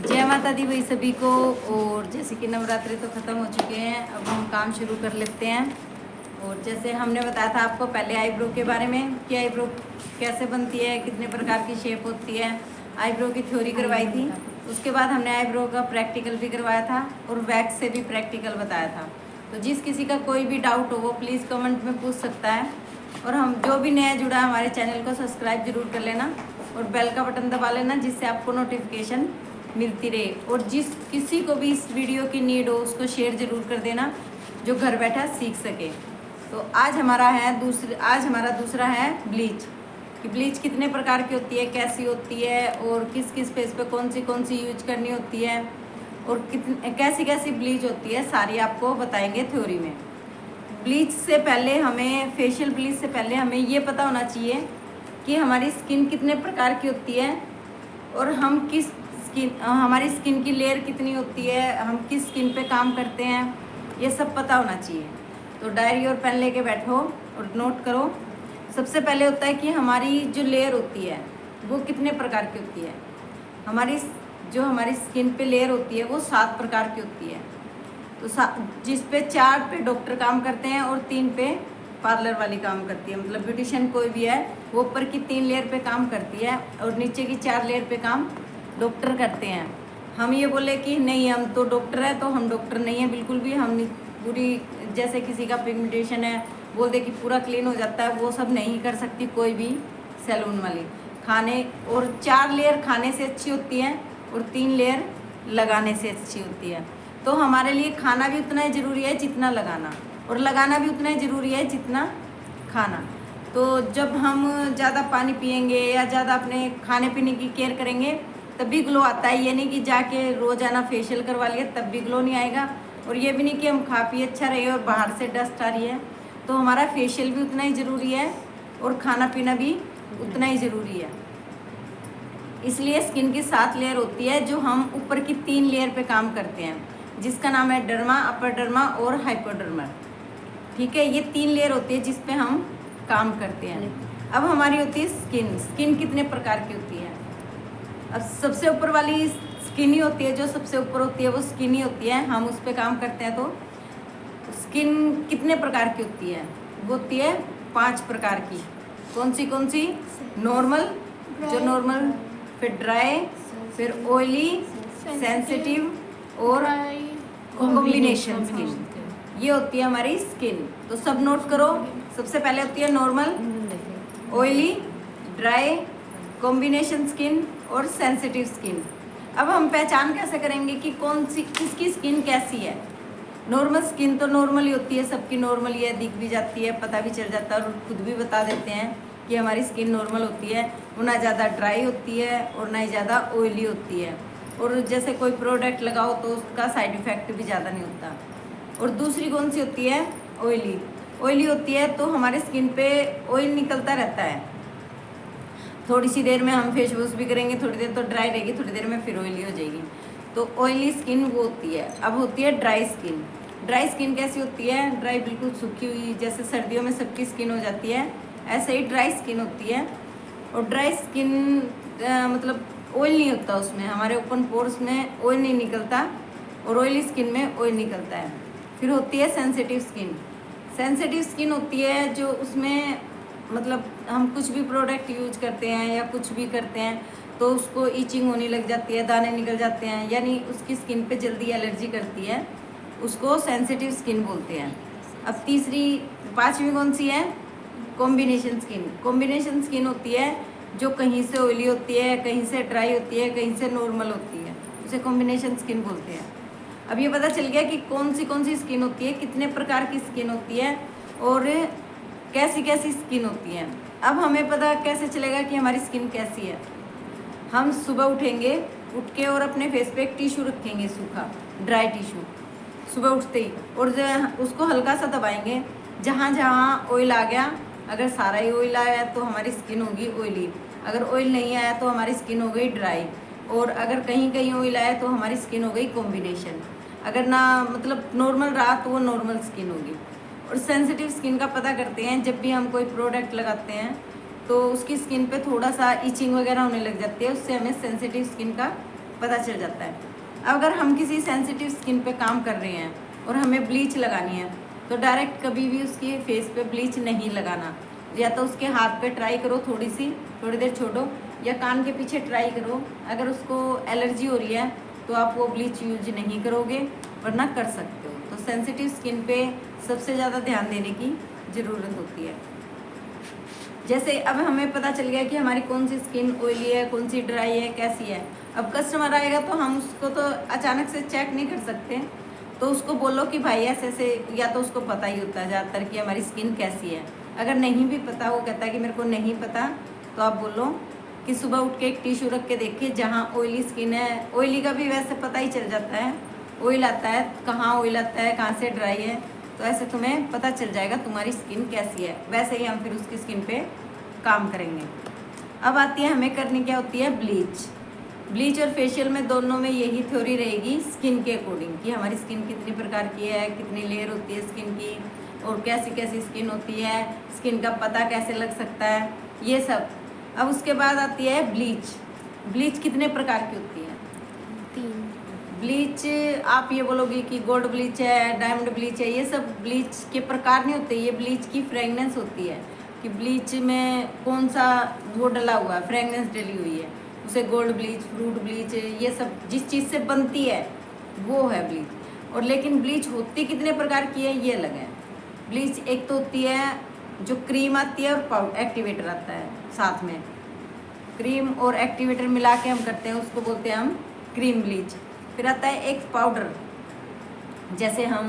जय माता दी भाई सभी को। और जैसे कि नवरात्रि तो ख़त्म हो चुके हैं, अब हम काम शुरू कर लेते हैं। और जैसे हमने बताया था आपको पहले आईब्रो के बारे में कि आईब्रो कैसे बनती है, कितने प्रकार की शेप होती है, आईब्रो की थ्योरी करवाई थी। उसके बाद हमने आईब्रो का प्रैक्टिकल भी करवाया था और वैक्स से भी प्रैक्टिकल बताया था। तो जिस किसी का कोई भी डाउट हो वो प्लीज़ कमेंट में पूछ सकता है। और हम जो भी नया जुड़ा है हमारे चैनल को सब्सक्राइब जरूर कर लेना और बेल का बटन दबा लेना, जिससे आपको नोटिफिकेशन मिलती रहे। और जिस किसी को भी इस वीडियो की नीड हो उसको शेयर जरूर कर देना, जो घर बैठा सीख सके। तो आज हमारा दूसरा है ब्लीच कि ब्लीच कितने प्रकार की होती है, कैसी होती है और किस किस फेस पे कौन सी यूज करनी होती है और कैसी कैसी ब्लीच होती है, सारी आपको बताएंगे थ्योरी में। ब्लीच से पहले हमें, फेशियल ब्लीच से पहले हमें ये पता होना चाहिए कि हमारी स्किन कितने प्रकार की होती है और हमारी स्किन की लेयर कितनी होती है, हम किस स्किन पे काम करते हैं, ये सब पता होना चाहिए। तो डायरी और पेन लेके बैठो और नोट करो। सबसे पहले होता है कि हमारी जो लेयर होती है वो कितने प्रकार की होती है। हमारी स्किन पे लेयर होती है वो 7 प्रकार की होती है। तो जिस पे 4 पे डॉक्टर काम करते हैं और 3 पे पार्लर वाली काम करती है, मतलब ब्यूटिशियन कोई भी है वो ऊपर की 3 लेयर पे काम करती है और नीचे की 4 लेयर पे काम डॉक्टर करते हैं। हम ये बोले कि नहीं हम तो डॉक्टर है, तो हम डॉक्टर नहीं है बिल्कुल भी। हम पूरी, जैसे किसी का पिगमेंटेशन है बोल दे कि पूरा क्लीन हो जाता है, वो सब नहीं कर सकती कोई भी सैलून वाली। खाने और 4 लेयर खाने से अच्छी होती है और 3 लेयर लगाने से अच्छी होती है। तो हमारे लिए खाना भी उतना ही ज़रूरी है जितना लगाना, और लगाना भी उतना ही ज़रूरी है जितना खाना। तो जब हम ज़्यादा पानी पिएंगे या ज़्यादा अपने खाने पीने की केयर करेंगे तब भी ग्लो आता है। ये नहीं कि जाके रोज़ाना फेशियल करवा लिया तब भी ग्लो नहीं आएगा, और ये भी नहीं कि हम खा पिए अच्छा रहे और बाहर से डस्ट आ रही है। तो हमारा फेशियल भी उतना ही ज़रूरी है और खाना पीना भी उतना ही ज़रूरी है। इसलिए स्किन की 7 लेयर होती है, जो हम ऊपर की 3 लेयर पे काम करते हैं, जिसका नाम है डर्मा, अपर डर्मा और हाइपोडर्मा। ठीक है, ये 3 लेयर होती है जिस पे हम काम करते हैं। अब हमारी होती है स्किन कितने प्रकार की होती है। अब सबसे ऊपर वाली स्किन ही होती है, जो सबसे ऊपर होती है वो स्किन ही होती है, हम उस पर काम करते हैं। तो स्किन कितने प्रकार की होती है, वो होती है 5 प्रकार की। कौन सी? नॉर्मल, जो नॉर्मल, फिर ड्राई, फिर ऑयली, सेंसिटिव और कॉम्बिनेशन स्किन। ये होती है हमारी स्किन। तो सब नोट करो। सबसे पहले होती है normal, oily, dry, combination skin और सेंसिटिव स्किन। अब हम पहचान कैसे करेंगे कि किसकी स्किन कैसी है। नॉर्मल स्किन तो नॉर्मल ही होती है, सबकी नॉर्मल ही है, दिख भी जाती है, पता भी चल जाता है और खुद भी बता देते हैं कि हमारी स्किन नॉर्मल होती है। वो ना ज़्यादा ड्राई होती है और ना ही ज़्यादा ऑयली होती है, और जैसे कोई प्रोडक्ट लगाओ तो उसका साइड इफ़ेक्ट भी ज़्यादा नहीं होता। और दूसरी कौन सी होती है? ऑयली होती है, तो हमारे स्किन पे ऑयल निकलता रहता है। थोड़ी सी देर में हम फेस वॉश भी करेंगे, थोड़ी देर तो ड्राई रहेगी, थोड़ी देर में फिर ऑयली हो जाएगी। तो ऑयली स्किन वो होती है। अब होती है ड्राई स्किन। ड्राई स्किन कैसी होती है? ड्राई बिल्कुल सूखी हुई, जैसे सर्दियों में सबकी स्किन हो जाती है, ऐसे ही ड्राई स्किन होती है। और ड्राई स्किन मतलब ऑयल नहीं होता उसमें, हमारे ओपन पोर्स में ऑयल नहीं निकलता, और ऑयली स्किन में ऑयल निकलता है। फिर होती है सेंसिटिव स्किन। सेंसिटिव स्किन होती है जो उसमें मतलब हम कुछ भी प्रोडक्ट यूज करते हैं या कुछ भी करते हैं तो उसको ईचिंग होने लग जाती है, दाने निकल जाते हैं, यानी उसकी स्किन पे जल्दी एलर्जी करती है, उसको सेंसिटिव स्किन बोलते हैं। अब 5वीं कौन सी है? Combination skin. कॉम्बिनेशन स्किन होती है जो कहीं से ऑयली होती है, कहीं से ड्राई होती है, कहीं से नॉर्मल होती है, उसे कॉम्बिनेशन स्किन बोलते हैं। अब ये पता चल गया कि कौन सी स्किन होती है, कितने प्रकार की स्किन होती है और कैसी कैसी स्किन होती है। अब हमें पता कैसे चलेगा कि हमारी स्किन कैसी है? हम सुबह उठेंगे, उठ के और अपने फेस पे एक टिश्यू रखेंगे, सूखा ड्राई टिश्यू, सुबह उठते ही, और उसको हल्का सा दबाएंगे। जहाँ जहाँ ऑयल आ गया, अगर सारा ही ऑयल आया तो हमारी स्किन होगी ऑयली, अगर ऑयल नहीं आया तो हमारी स्किन हो गई ड्राई, और अगर कहीं कहीं ऑयल आया तो हमारी स्किन हो गई कॉम्बिनेशन। अगर ना मतलब नॉर्मल रहा तो वो नॉर्मल स्किन होगी। और सेंसिटिव स्किन का पता करते हैं जब भी हम कोई प्रोडक्ट लगाते हैं तो उसकी स्किन पे थोड़ा सा इचिंग वगैरह होने लग जाती है, उससे हमें सेंसिटिव स्किन का पता चल जाता है। अगर हम किसी सेंसिटिव स्किन पे काम कर रहे हैं और हमें ब्लीच लगानी है तो डायरेक्ट कभी भी उसकी फेस पे ब्लीच नहीं लगाना। या तो उसके हाथ पे ट्राई करो, थोड़ी देर छोड़ो, या कान के पीछे ट्राई करो। अगर उसको एलर्जी हो रही है तो आप वो ब्लीच यूज नहीं करोगे, वरना कर सकते हो। तो सेंसिटिव स्किन पे सबसे ज़्यादा ध्यान देने की ज़रूरत होती है। जैसे अब हमें पता चल गया कि हमारी कौन सी स्किन ऑयली है, कौन सी ड्राई है, कैसी है। अब कस्टमर आएगा तो हम उसको तो अचानक से चेक नहीं कर सकते, तो उसको बोलो कि भाई ऐसे ऐसे, या तो उसको पता ही होता है ज़्यादातर कि हमारी स्किन कैसी है। अगर नहीं भी पता, वो कहता है कि मेरे को नहीं पता, तो आप बोलो कि सुबह उठ के एक टिश्यू रख के देखिए जहाँ ऑयली स्किन है। ऑयली का भी वैसे पता ही चल जाता है, ऑयल आता है, कहाँ ऑयल आता है, कहाँ से ड्राई है, तो ऐसे तुम्हें पता चल जाएगा तुम्हारी स्किन कैसी है। वैसे ही हम फिर उसकी स्किन पे काम करेंगे। अब आती है हमें करनी क्या होती है, ब्लीच और फेशियल में दोनों में यही थ्योरी रहेगी स्किन के अकॉर्डिंग कि हमारी स्किन कितनी प्रकार की है, कितनी लेयर होती है स्किन की, और कैसी कैसी स्किन होती है, स्किन का पता कैसे लग सकता है, ये सब। अब उसके बाद आती है ब्लीच कितने प्रकार की होती है? 3। ब्लीच आप ये बोलोगे कि गोल्ड ब्लीच है, डायमंड ब्लीच है, ये सब ब्लीच के प्रकार नहीं होते, ये ब्लीच की फ्रेगनेंस होती है कि ब्लीच में कौन सा वो डला हुआ है, फ्रेगनेंस डली हुई है, उसे गोल्ड ब्लीच, फ्रूट ब्लीच, ये सब जिस चीज़ से बनती है वो है ब्लीच। और लेकिन ब्लीच होती कितने प्रकार की है ये अलग है। ब्लीच एक तो होती है जो क्रीम आती है और एक्टिवेटर आता है साथ में, क्रीम और एक्टिवेटर मिला के हम करते हैं, उसको बोलते हैं हम क्रीम ब्लीच। फिर आता है एक पाउडर, जैसे हम